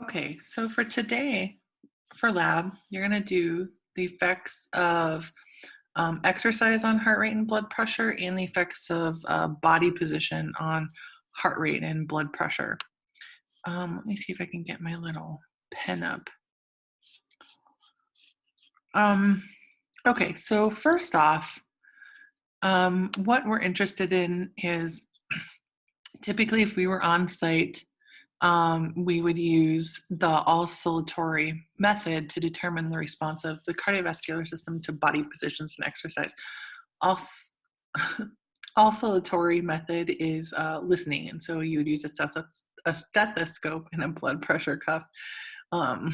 Okay, so for today, for lab, you're going to do the effects of exercise on heart rate and blood pressure and the effects of body position on heart rate and blood pressure. Let me see if I can get my little pen up. Um, okay, so first off, what we're interested in is typically if we were on site, we would use the oscillatory method to determine the response of the cardiovascular system to body positions and exercise. Os- Oscillatory method is listening, and so you would use a stethoscope and a blood pressure cuff um,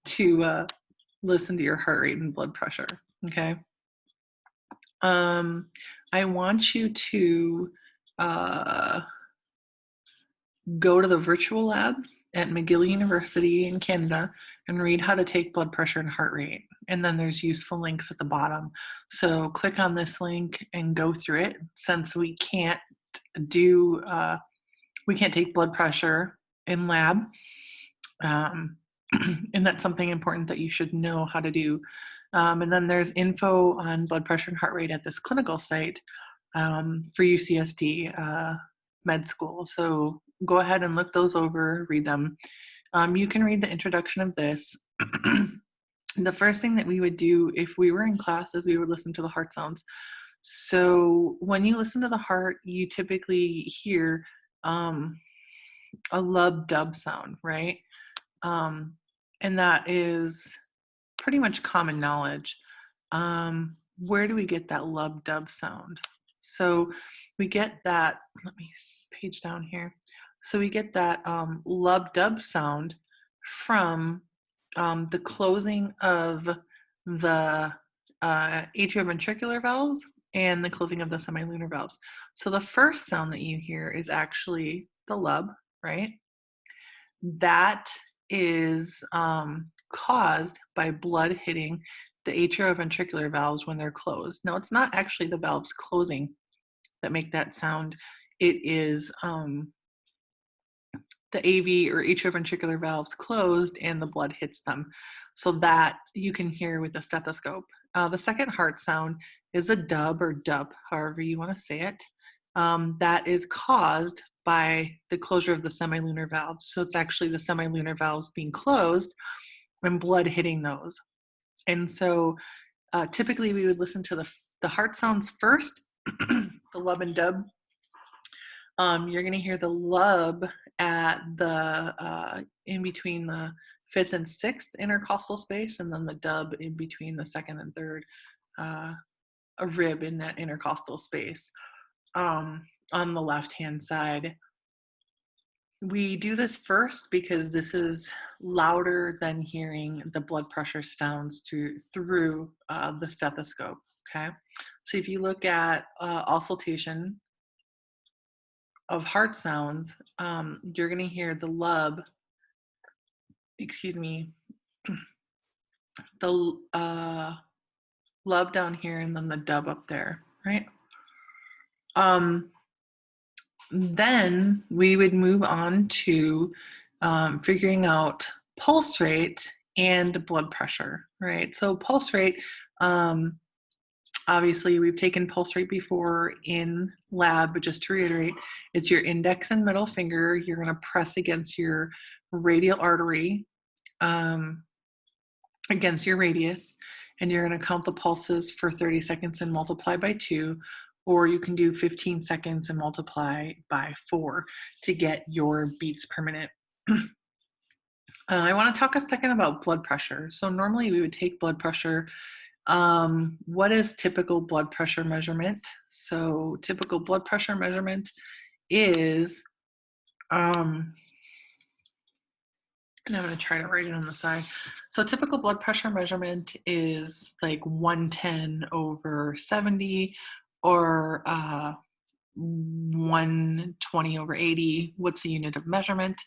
to listen to your heart rate and blood pressure. Okay. I want you to uh, go to the virtual lab at McGill University in Canada and read how to take blood pressure and heart rate. And then there's useful links at the bottom. So click on this link and go through it. Since do, we can't take blood pressure in lab. Um, and that's something important that you should know how to do. And then there's info on blood pressure and heart rate at this clinical site for UCSD med school. So go ahead and look those over, read them. You can read the introduction of this. The first thing that we would do if we were in class is we would listen to the heart sounds. So when you listen to the heart, you typically hear a lub dub sound, right? And that is pretty much common knowledge. Where do we get that lub dub sound? So we get that, let me page down here. So we get that lub dub sound from the closing of the atrioventricular valves and the closing of the semilunar valves. So the first sound that you hear is actually the lub, right? That is caused by blood hitting the atrioventricular valves when they're closed. Now, it's not actually the valves closing that make that sound. It is the AV or atrioventricular valves closed and the blood hits them. So that you can hear with the stethoscope. The second heart sound is a dub or dub, however you want to say it. That is caused by the closure of the semilunar valves. So it's actually the semilunar valves being closed and blood hitting those. And so typically we would listen to the heart sounds first, the lub and dub. You're going to hear the lub at the in between the fifth and sixth intercostal space, and then the dub in between the second and third a rib in that intercostal space on the left hand side. We do this first because this is louder than hearing the blood pressure sounds through the stethoscope. Okay, so if you look at auscultation of heart sounds, you're going to hear the lub, excuse me, the lub down here and then the dub up there, right? Then we would move on to figuring out pulse rate and blood pressure, right? So pulse rate, obviously we've taken pulse rate before in lab, but just to reiterate, it's your index and middle finger. You're going to press against your radial artery, against your radius, and you're going to count the pulses for 30 seconds and multiply by 2, or you can do 15 seconds and multiply by 4 to get your beats per minute. I want to talk a second about blood pressure. So normally we would take blood pressure. What is typical blood pressure measurement? So typical blood pressure measurement is, and I'm going to try to write it on the side. So typical blood pressure measurement is like 110/70 or 120/80. What's the unit of measurement?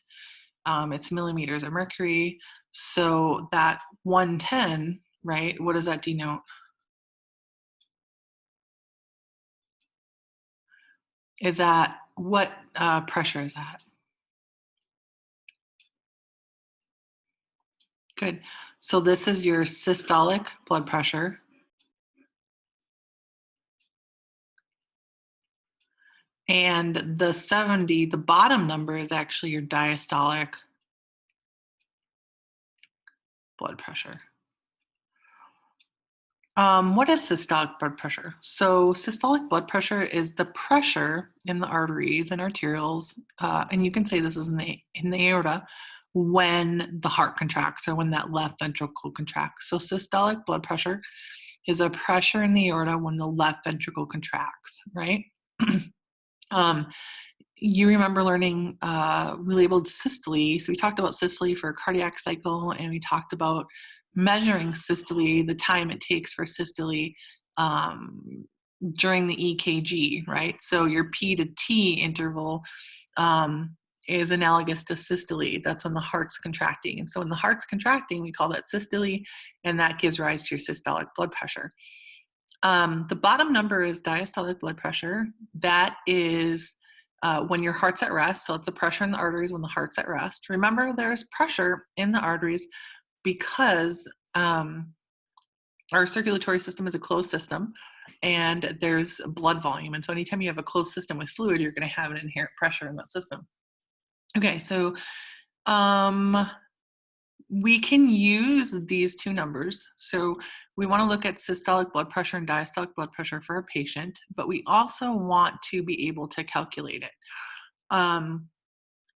It's millimeters of mercury. So that 110, right? What does that denote? Is that what pressure is that? Good. So this is your systolic blood pressure. And the 70, the bottom number is actually your diastolic blood pressure. What is systolic blood pressure? So systolic blood pressure is the pressure in the arteries and arterioles, and you can say this is in the aorta, when the heart contracts or when that left ventricle contracts. So systolic blood pressure is a pressure in the aorta when the left ventricle contracts, right? You remember learning, we labeled systole. So we talked about systole for cardiac cycle, and we talked about measuring systole, the time it takes for systole during the EKG, right? So your P to T interval is analogous to systole. That's when the heart's contracting. And so when the heart's contracting, we call that systole, and that gives rise to your systolic blood pressure. The bottom number is diastolic blood pressure. That is when your heart's at rest. So it's a pressure in the arteries when the heart's at rest. Remember, there's pressure in the arteries because our circulatory system is a closed system and there's blood volume. And so anytime you have a closed system with fluid, you're going to have an inherent pressure in that system. Okay, so we can use these two numbers. So we want to look at systolic blood pressure and diastolic blood pressure for a patient, but we also want to be able to calculate it.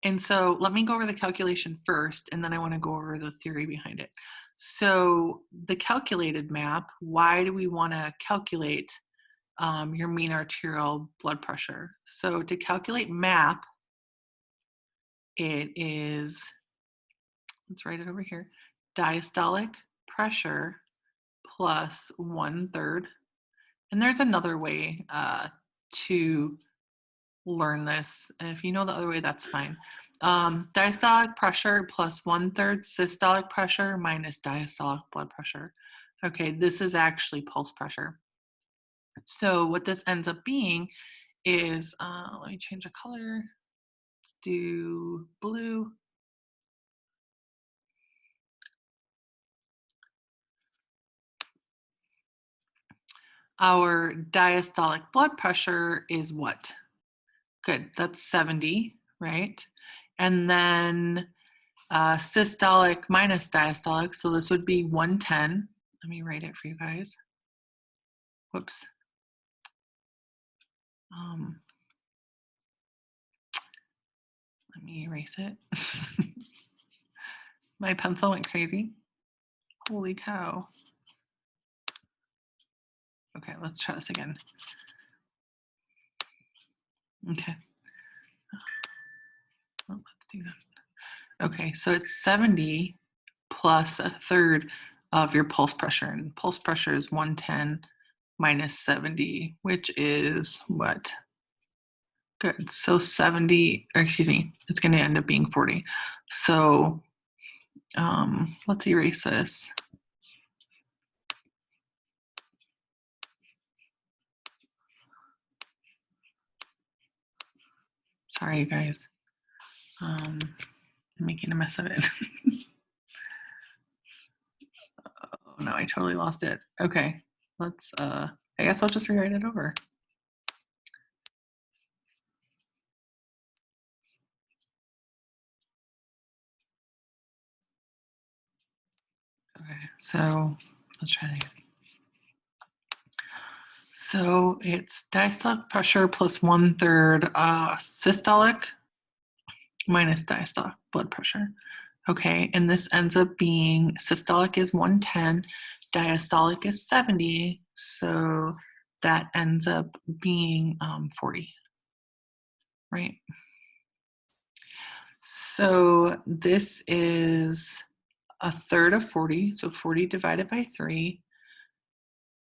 And so let me go over the calculation first, and then I want to go over the theory behind it. So the calculated map, why do we want to calculate your mean arterial blood pressure? So to calculate MAP, it is, let's write it over here, diastolic pressure plus 1/3. And there's another way to learn this. If you know the other way, that's fine. Diastolic pressure plus 1/3 systolic pressure minus diastolic blood pressure. Okay, this is actually pulse pressure. So what this ends up being is, let me change the color. Let's do blue. Our diastolic blood pressure is what? Good, that's 70, right? And then systolic minus diastolic, so this would be 110. Let me write it for you guys. Whoops. Let me erase it. My pencil went crazy. Holy cow. Okay, let's try this again. Okay. Oh, let's do that. Okay, so it's 70 plus 1/3 of your pulse pressure, and pulse pressure is 110 minus 70, which is what? Good. So 70, or excuse me, it's going to end up being 40. So let's erase this. Sorry, you guys. I'm making a mess of it. Oh, no, I totally lost it. Okay, let's, I guess I'll just rewrite it over. Okay, so let's try it again. So it's diastolic pressure plus 1/3 systolic minus diastolic blood pressure. Okay, and this ends up being, systolic is 110, diastolic is 70, so that ends up being 40, right? So this is 1/3 of 40, so 40 divided by 3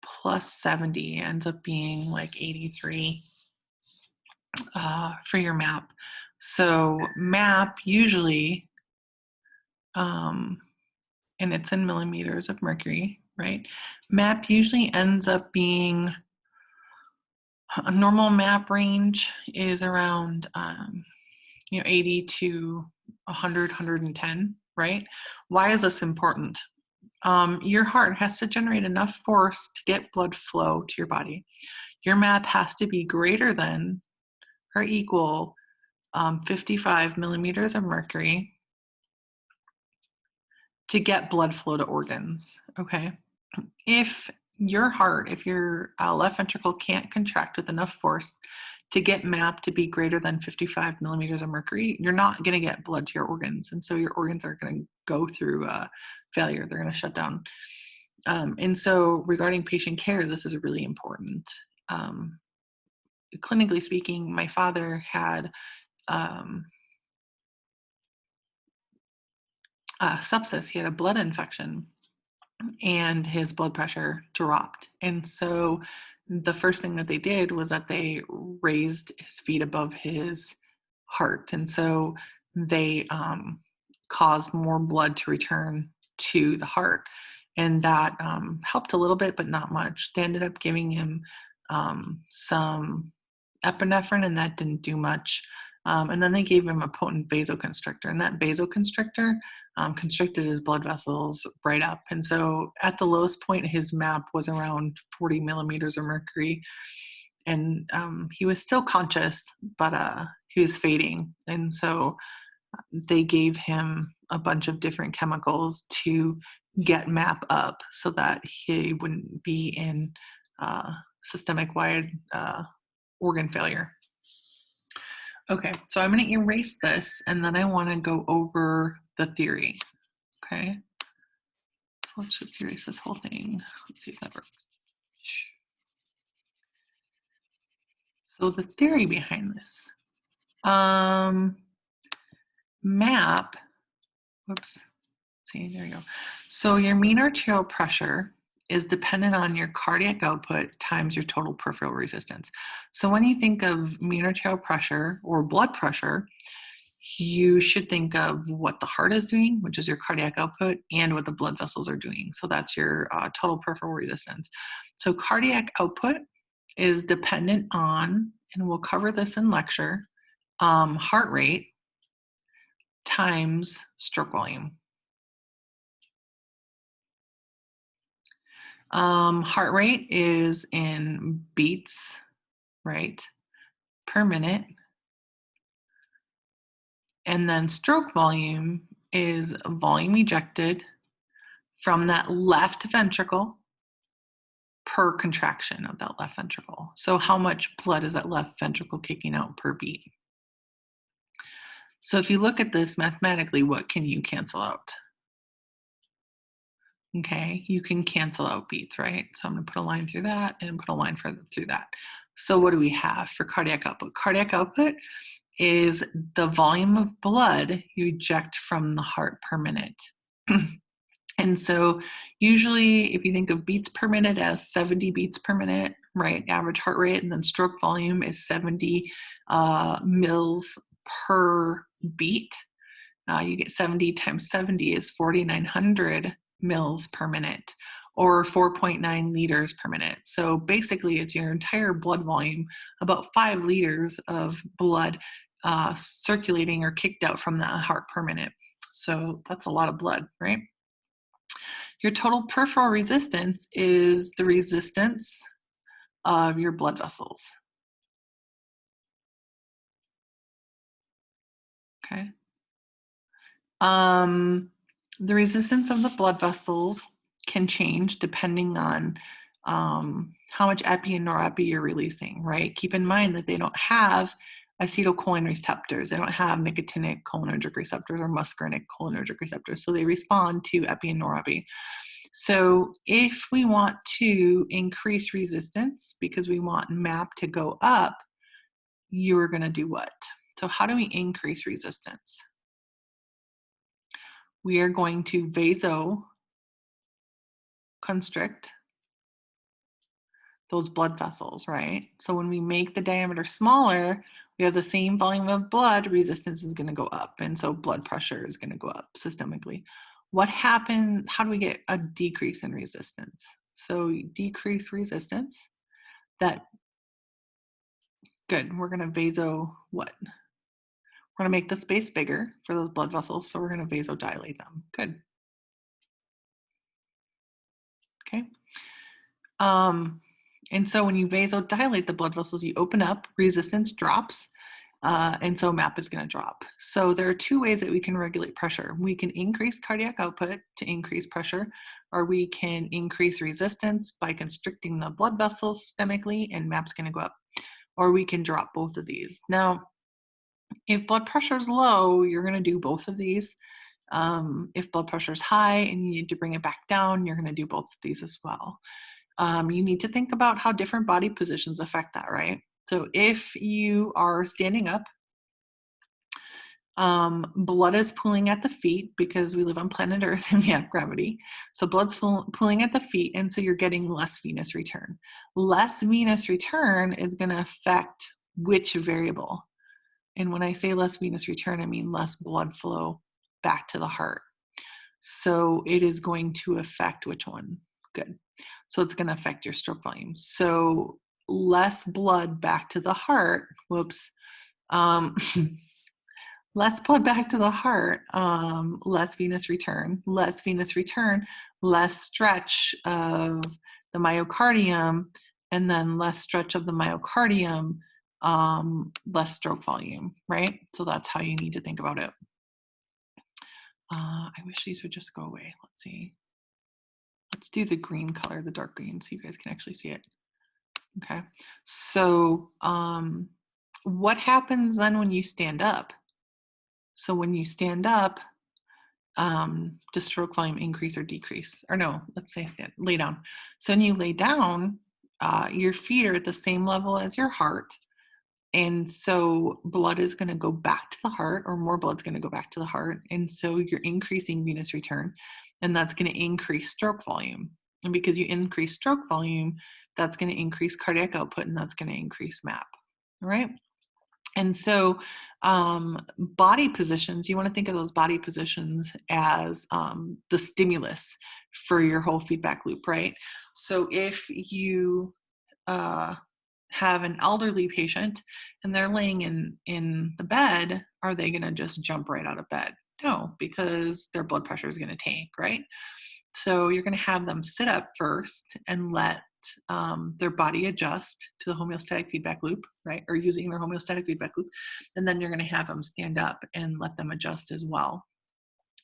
plus 70 ends up being like 83 for your MAP. So MAP usually, and it's in millimeters of mercury, right? MAP usually ends up being, a normal MAP range is around 80 to 100, 110. right? Why is this important? Your heart has to generate enough force to get blood flow to your body. Your MAP has to be greater than or equal 55 millimeters of mercury to get blood flow to organs, okay? If your heart, if your left ventricle can't contract with enough force to get MAP to be greater than 55 millimeters of mercury, you're not going to get blood to your organs. And so your organs are going to go through failure. They're going to shut down. And so regarding patient care, this is really important. Clinically speaking, my father had sepsis. He had a blood infection and his blood pressure dropped. And so the first thing that they did was that they raised his feet above his heart. And so they caused more blood to return to the heart. And that helped a little bit, but not much. They ended up giving him some epinephrine, and that didn't do much. And then they gave him a potent vasoconstrictor, and that vasoconstrictor constricted his blood vessels right up. And so at the lowest point, his MAP was around 40 millimeters of mercury. And he was still conscious, but he was fading. And so they gave him a bunch of different chemicals to get MAP up so that he wouldn't be in systemic wide organ failure. Okay, so I'm going to erase this, and then I want to go over the theory. Okay, so let's just erase this whole thing. Let's see if that works. So the theory behind this. MAP, whoops, see, there you go. So your mean arterial pressure is dependent on your cardiac output times your total peripheral resistance. So when you think of mean arterial pressure or blood pressure, you should think of what the heart is doing, which is your cardiac output, and what the blood vessels are doing. So that's your total peripheral resistance. So cardiac output is dependent on, and we'll cover this in lecture, heart rate times stroke volume. Heart rate is in beats, right, per minute. And then stroke volume is volume ejected from that left ventricle per contraction of that left ventricle. So how much blood is that left ventricle kicking out per beat? So if you look at this mathematically, what can you cancel out? Okay, you can cancel out beats, right? So I'm going to put a line through that and put a line through that. So what do we have for cardiac output? Cardiac output is the volume of blood you eject from the heart per minute. And so usually if you think of beats per minute as 70 beats per minute, right, average heart rate, and then stroke volume is 70 mils per beat. You get 70 times 70 is 4,900 mils per minute, or 4.9 liters per minute. So basically it's your entire blood volume, about 5 liters of blood circulating or kicked out from the heart per minute. So that's a lot of blood, right? Your total peripheral resistance is the resistance of your blood vessels. Okay. The resistance of the blood vessels can change depending on how much epi and norepi you're releasing, right? Keep in mind that they don't have acetylcholine receptors. They don't have nicotinic cholinergic receptors or muscarinic cholinergic receptors. So they respond to epi and norepi. So if we want to increase resistance because we want MAP to go up, you're going to do what? So how do we increase resistance? We are going to vasoconstrict those blood vessels, right? So when we make the diameter smaller, we have the same volume of blood, resistance is going to go up. And so blood pressure is going to go up systemically. What happens? How do we get a decrease in resistance? So decrease resistance, that, good, we're going to what? We're going to make the space bigger for those blood vessels, so we're going to vasodilate them. Good. Okay. And so when you vasodilate the blood vessels, you open up, resistance drops, and so MAP is going to drop. So there are two ways that we can regulate pressure. We can increase cardiac output to increase pressure, or we can increase resistance by constricting the blood vessels systemically, and MAP's going to go up. Or we can drop both of these. Now, if blood pressure is low, you're going to do both of these. If blood pressure is high and you need to bring it back down, you're going to do both of these as well. You need to think about how different body positions affect that, right? So if you are standing up, blood is pooling at the feet because we live on planet Earth and we have gravity. So blood's pooling at the feet, and so you're getting less venous return. Less venous return is going to affect which variable? And when I say less venous return, I mean less blood flow back to the heart. So it is going to affect which one? Good. So it's going to affect your stroke volume. So less blood back to the heart. Whoops. Less blood back to the heart, less venous return, less stretch of the myocardium, and then less stretch of the myocardium, less stroke volume, right? So that's how you need to think about it. I wish these would just go away. Let's see. Let's do the green color, the dark green, so you guys can actually see it. Okay. So what happens then when you stand up? So when you stand up, does stroke volume increase or decrease? Or no, let's say lay down. So when you lay down, your feet are at the same level as your heart. And so blood is going to go back to the heart, or more blood's going to go back to the heart. And so you're increasing venous return, and that's going to increase stroke volume. And because you increase stroke volume, that's going to increase cardiac output, and that's going to increase MAP. All right. And so body positions, you want to think of those body positions as the stimulus for your whole feedback loop, right? So if you have an elderly patient and they're laying in the bed, are they going to just jump right out of bed? No, because their blood pressure is going to tank, right? So you're going to have them sit up first and let their body adjust to the homeostatic feedback loop, right? Or using their homeostatic feedback loop. And then you're going to have them stand up and let them adjust as well.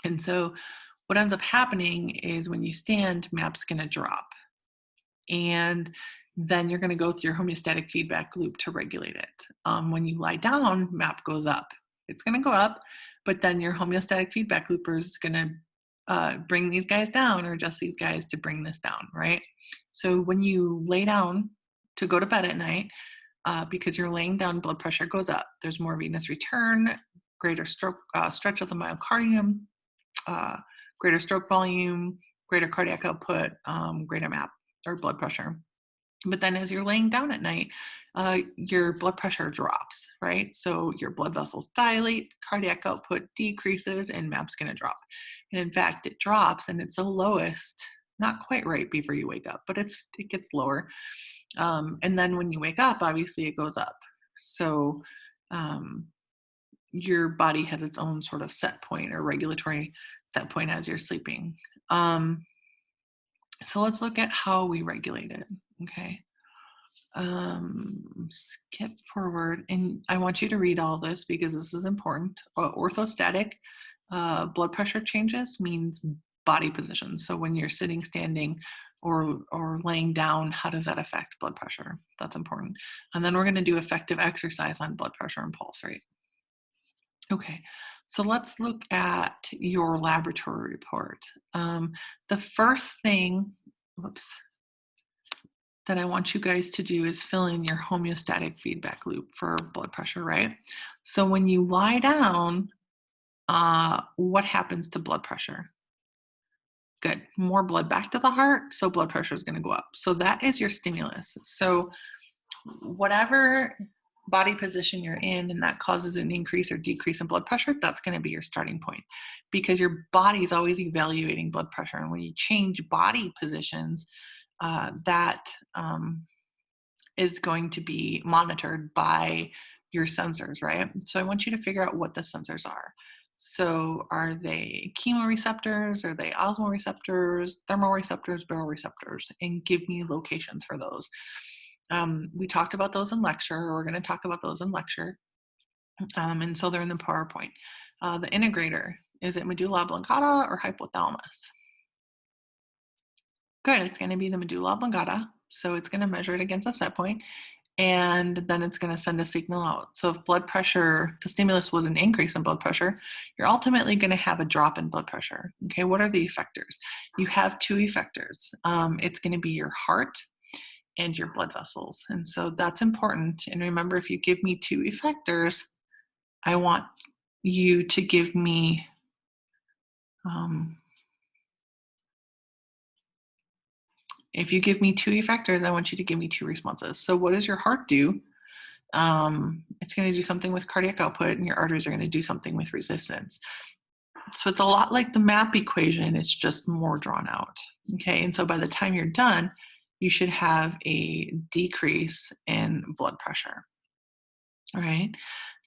And so what ends up happening is when you stand, MAP's going to drop. And then you're going to go through your homeostatic feedback loop to regulate it. When you lie down, MAP goes up. It's going to go up, but then your homeostatic feedback looper is going to bring these guys down or adjust these guys to bring this down, right? So when you lay down to go to bed at night, because you're laying down, blood pressure goes up. There's more venous return, greater stroke, stretch of the myocardium, greater stroke volume, greater cardiac output, greater MAP or blood pressure. But then as you're laying down at night, your blood pressure drops, right? So your blood vessels dilate, cardiac output decreases, and MAP's going to drop. And in fact, it drops, and it's the lowest, not quite right before you wake up, but it gets lower. And then when you wake up, obviously it goes up. So your body has its own sort of set point or regulatory set point as you're sleeping. So let's look at how we regulate it, okay? Skip forward, and I want you to read all this because this is important. Orthostatic blood pressure changes means body position. So when you're sitting, standing, or laying down, how does that affect blood pressure? That's important. And then we're going to do effective exercise on blood pressure and pulse rate. Okay, so let's look at your laboratory report. The first thing, that I want you guys to do is fill in your homeostatic feedback loop for blood pressure, right? So when you lie down, what happens to blood pressure? Good, more blood back to the heart, so blood pressure is going to go up. So that is your stimulus. So whatever body position you're in and that causes an increase or decrease in blood pressure, that's going to be your starting point, because your body is always evaluating blood pressure. And when you change body positions, that is going to be monitored by your sensors, right? So I want you to figure out what the sensors are. So are they chemoreceptors? Are they osmoreceptors, thermoreceptors, baroreceptors? And give me locations for those. We talked about those in lecture, or we're going to talk about those in lecture. And so they're in the PowerPoint. The integrator, is it medulla oblongata or hypothalamus? Good, it's going to be the medulla oblongata. So it's going to measure it against a set point, and then it's going to send a signal out. So if blood pressure, the stimulus was an increase in blood pressure, you're ultimately going to have a drop in blood pressure. Okay, what are the effectors? You have two effectors. It's going to be your heart and your blood vessels. And so that's important. And remember, if you give me two effectors, I want you to give me if you give me two effectors, I want you to give me two responses. So what does your heart do? It's going to do something with cardiac output, and your arteries are going to do something with resistance. So it's a lot like the MAP equation, it's just more drawn out. Okay, and so by the time you're done, you should have a decrease in blood pressure. All right,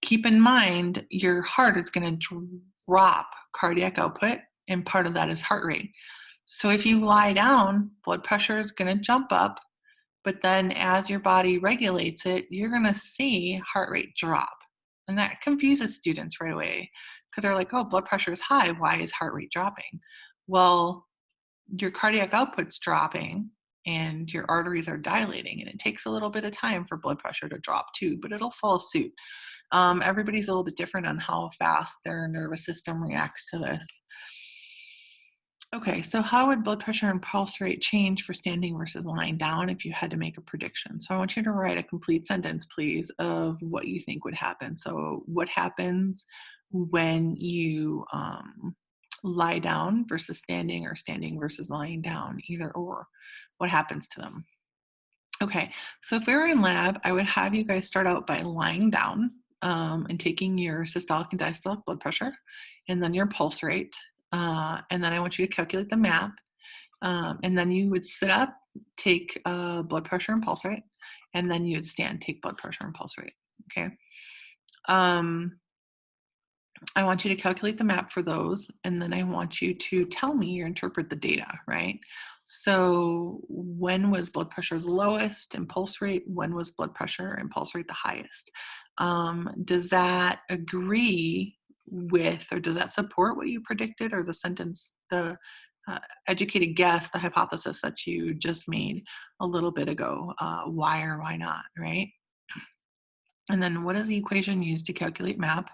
keep in mind your heart is going to drop cardiac output, and part of that is heart rate. So if you lie down, blood pressure is going to jump up, but then as your body regulates it, you're going to see heart rate drop. And that confuses students right away because they're like, oh, blood pressure is high. Why is heart rate dropping? Well, your cardiac output's dropping and your arteries are dilating, and it takes a little bit of time for blood pressure to drop too, but it'll follow suit. Everybody's a little bit different on how fast their nervous system reacts to this. Okay, so how would blood pressure and pulse rate change for standing versus lying down if you had to make a prediction? So I want you to write a complete sentence, please, of what you think would happen. So what happens when you lie down versus standing, or standing versus lying down, either or? What happens to them? Okay, so if we were in lab, I would have you guys start out by lying down and taking your systolic and diastolic blood pressure, and then your pulse rate. And then I want you to calculate the MAP. And then you would sit up, take blood pressure and pulse rate, and then you would stand, take blood pressure and pulse rate. Okay. I want you to calculate the MAP for those, and then I want you to tell me or interpret the data, right? So when was blood pressure the lowest and pulse rate? When was blood pressure and pulse rate the highest? Does that agree with, or does that support what you predicted, or the sentence, the educated guess, the hypothesis that you just made a little bit ago? Why or why not, right? And then what is the equation used to calculate MAP?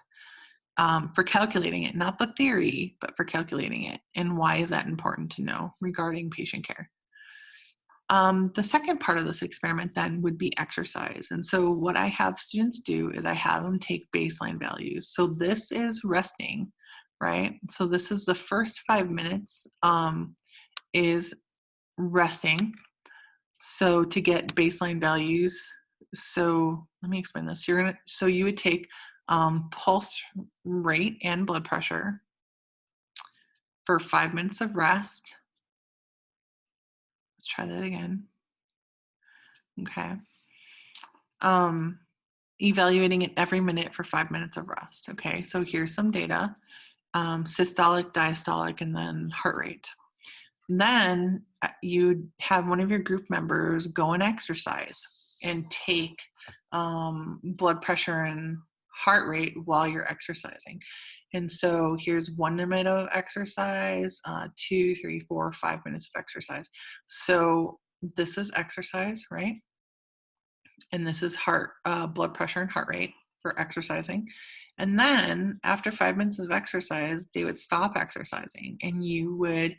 For calculating it, not the theory, but for calculating it. And why is that important to know regarding patient care? The second part of this experiment then would be exercise. And so what I have students do is I have them take baseline values. So this is resting, right? So this is the first 5 minutes is resting. So to get baseline values, so let me explain this. So you would take pulse rate and blood pressure for 5 minutes of rest. Let's try that again. Okay. Evaluating it every minute for 5 minutes of rest. Okay, so here's some data. Systolic, diastolic, and then heart rate. Then you'd have one of your group members go and exercise and take blood pressure and heart rate while you're exercising. And so here's 1 minute of exercise, 2, 3, 4, 5 minutes of exercise. So this is exercise, right? And this is blood pressure and heart rate for exercising. And then after 5 minutes of exercise, they would stop exercising, and you would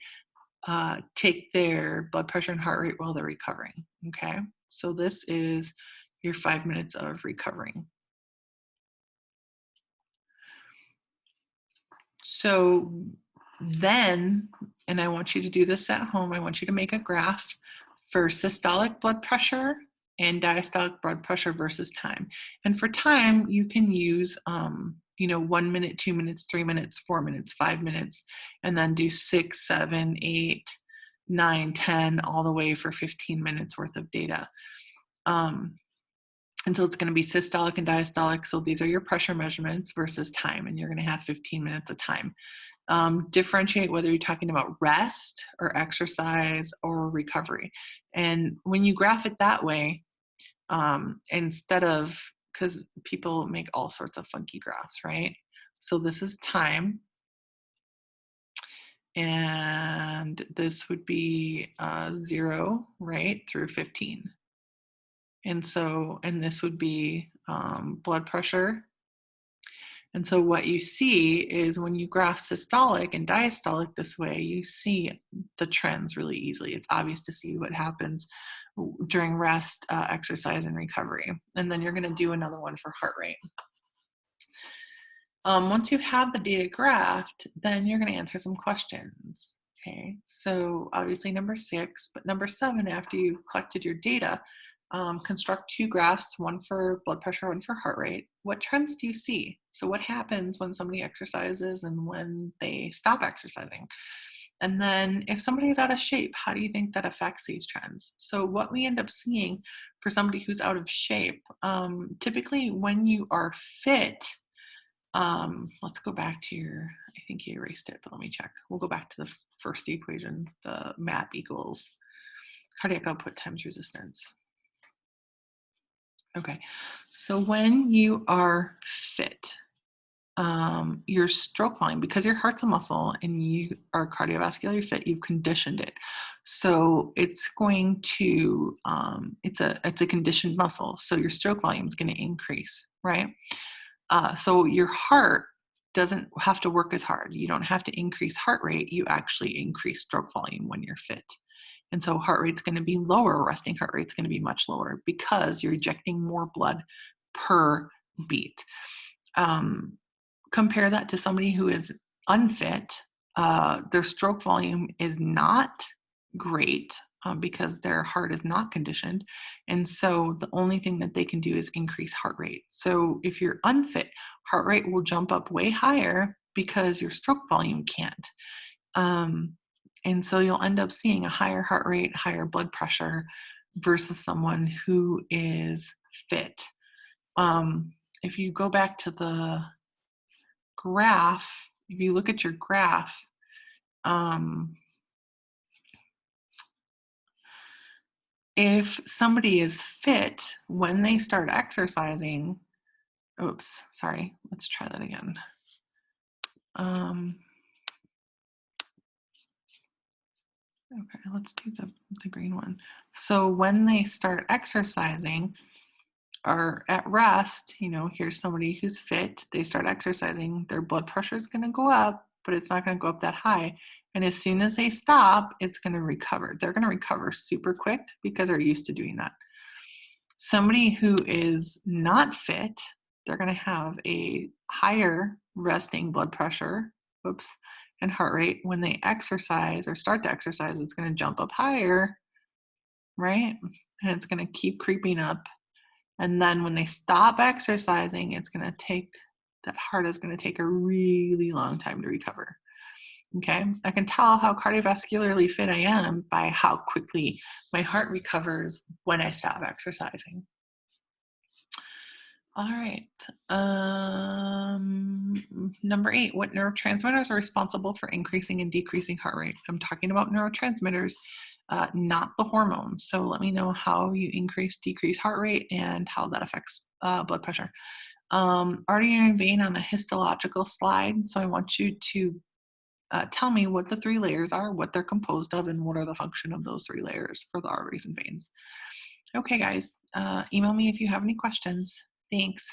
take their blood pressure and heart rate while they're recovering. Okay, so this is your 5 minutes of recovering. So then, and I want you to do this at home, I want you to make a graph for systolic blood pressure and diastolic blood pressure versus time. And for time, you can use 1 minute, 2 minutes, 3 minutes, 4 minutes, 5 minutes, and then do 6, 7, 8, 9, 10, all the way for 15 minutes worth of data. And so it's going to be systolic and diastolic. So these are your pressure measurements versus time, and you're going to have 15 minutes of time. Differentiate whether you're talking about rest or exercise or recovery. And when you graph it that way, instead of, because people make all sorts of funky graphs, right? So this is time, and this would be 0, right, through 15. And so, and this would be blood pressure. And so what you see is when you graph systolic and diastolic this way, you see the trends really easily. It's obvious to see what happens during rest, exercise, and recovery. And then you're going to do another one for heart rate. Once you have the data graphed, then you're going to answer some questions. Okay, so obviously number 6, but number 7, after you've collected your data, construct 2 graphs, one for blood pressure, one for heart rate. What trends do you see? So what happens when somebody exercises and when they stop exercising? And then if somebody's out of shape, how do you think that affects these trends? So what we end up seeing for somebody who's out of shape, typically when you are fit, let's go back to your, I think you erased it, but let me check. We'll go back to the first equation, the MAP equals cardiac output times resistance. Okay, so when you are fit, your stroke volume, because your heart's a muscle and you are cardiovascularly fit, you've conditioned it. So it's going to, it's a conditioned muscle. So your stroke volume is going to increase, right? So your heart doesn't have to work as hard. You don't have to increase heart rate. You actually increase stroke volume when you're fit. And so heart rate's going to be lower, resting heart rate's going to be much lower because you're ejecting more blood per beat. Compare that to somebody who is unfit. Their stroke volume is not great because their heart is not conditioned. And so the only thing that they can do is increase heart rate. So if you're unfit, heart rate will jump up way higher because your stroke volume can't. And so you'll end up seeing a higher heart rate, higher blood pressure versus someone who is fit. If you go back to the graph, if you look at your graph, if somebody is fit, when they start exercising, oops, sorry, let's try that again. Okay, let's do the green one. So when they start exercising or at rest, you know, here's somebody who's fit, they start exercising, their blood pressure is going to go up, but it's not going to go up that high. And as soon as they stop, it's going to recover. They're going to recover super quick because they're used to doing that. Somebody who is not fit, they're going to have a higher resting blood pressure, and heart rate. When they exercise or start to exercise, it's going to jump up higher, right? And it's going to keep creeping up. And then when they stop exercising, it's going to take, that heart is going to take a really long time to recover. Okay, I can tell how cardiovascularly fit I am by how quickly my heart recovers when I stop exercising. All right. Number 8, what neurotransmitters are responsible for increasing and decreasing heart rate? I'm talking about neurotransmitters, not the hormones. So let me know how you increase, decrease heart rate and how that affects blood pressure. Artery and vein on a histological slide. So I want you to tell me what the 3 layers are, what they're composed of, and what are the function of those 3 layers for the arteries and veins. Okay, guys, email me if you have any questions. Thanks.